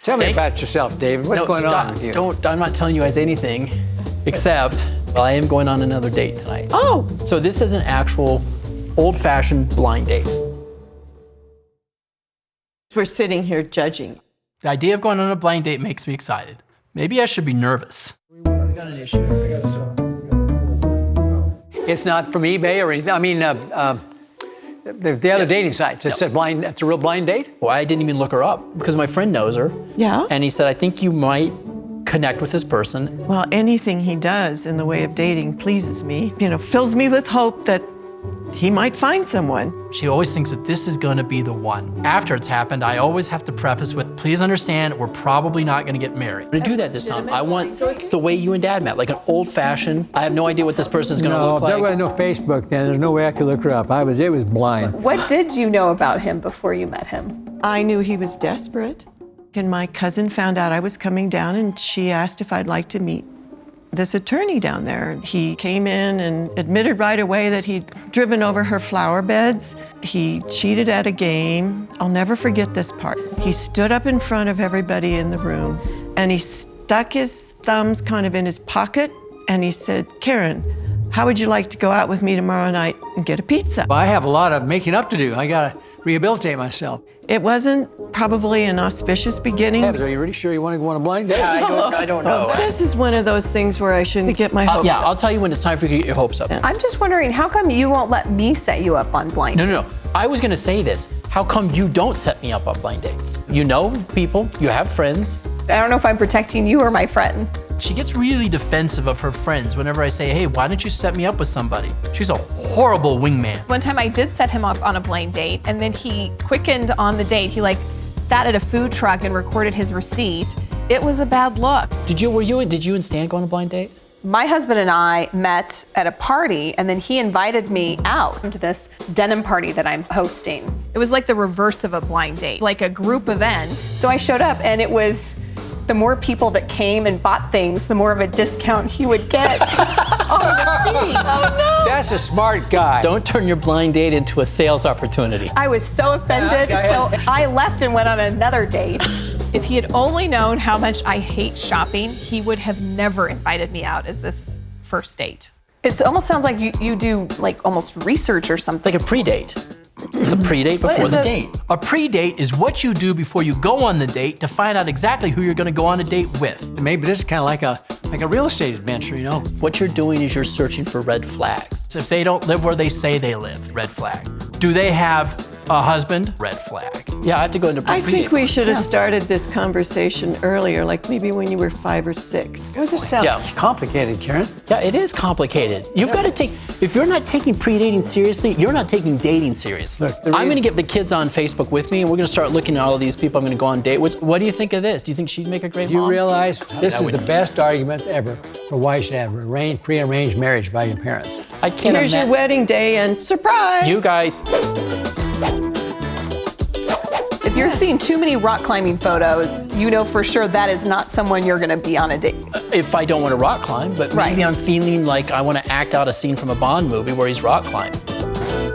Tell me about yourself, David. What's going on with you? I'm not telling you guys anything, except I am going on another date tonight. Oh! So this is an actual old-fashioned blind date. We're sitting here judging. The idea of going on a blind date makes me excited. Maybe I should be nervous. We got an issue. It's not from eBay or anything. I mean, the other dating sites. It's a real blind date? Well, I didn't even look her up because my friend knows her. Yeah? And he said, I think you might connect with this person. Well, anything he does in the way of dating pleases me. You know, fills me with hope that he might find someone. She always thinks that this is going to be the one. After it's happened, I always have to preface with, please understand, we're probably not going to get married. I'm going to do that this time. I want the way you and Dad met, like an old-fashioned. I have no idea what this person's going to look like. No, there was no Facebook then. There's no way I could look her up. It was blind. What did you know about him before you met him? I knew he was desperate. And my cousin found out I was coming down, and she asked if I'd like to meet this attorney down there. He came in and admitted right away that he'd driven over her flower beds. He cheated at a game. I'll never forget this part. He stood up in front of everybody in the room and he stuck his thumbs kind of in his pocket and he said, Karen, how would you like to go out with me tomorrow night and get a pizza? I have a lot of making up to do. I gotta rehabilitate myself. It wasn't probably an auspicious beginning. Are you really sure you want to go on a blind date? I don't know. This is one of those things where I shouldn't get my hopes up. I'll tell you when it's time for you to get your hopes up. I'm just wondering, how come you won't let me set you up on blind dates? No. I was going to say this. How come you don't set me up on blind dates? You know people, you have friends. I don't know if I'm protecting you or my friends. She gets really defensive of her friends whenever I say, hey, why don't you set me up with somebody? She's a horrible wingman. One time I did set him up on a blind date, and then he quickened on the date. He sat at a food truck and recorded his receipt. It was a bad look. Did you and Stan go on a blind date? My husband and I met at a party, and then he invited me out to this denim party that I'm hosting. It was like the reverse of a blind date, like a group event. So I showed up, and it was the more people that came and bought things, the more of a discount he would get. Oh no! That's a smart guy. Don't turn your blind date into a sales opportunity. I was so offended, so I left and went on another date. If he had only known how much I hate shopping, he would have never invited me out as this first date. It almost sounds like you do almost research or something. It's like a pre-date. It's a pre-date before the date. A pre-date is what you do before you go on the date to find out exactly who you're going to go on a date with. Maybe this is kind of like a real estate adventure, you know? What you're doing is you're searching for red flags. So if they don't live where they say they live, red flag. Do they have a husband? Red flag. Yeah, I have to go into I think we should have started this conversation earlier, like maybe when you were 5 or 6. This sounds complicated, Karen. Yeah, it is complicated. You've got to take, if you're not taking pre-dating seriously, you're not taking dating seriously. Look, I'm going to get the kids on Facebook with me, and we're going to start looking at all of these people I'm going to go on date with. What do you think of this? Do you think she'd make a great mom? You realize this is the best argument ever for why you should have pre-arranged marriage by your parents. I can't Here's your wedding day and surprise! You guys. If you're seeing too many rock climbing photos, you know for sure that is not someone you're going to be on a date. If I don't want to rock climb, but maybe I'm feeling like I want to act out a scene from a Bond movie where he's rock climbing.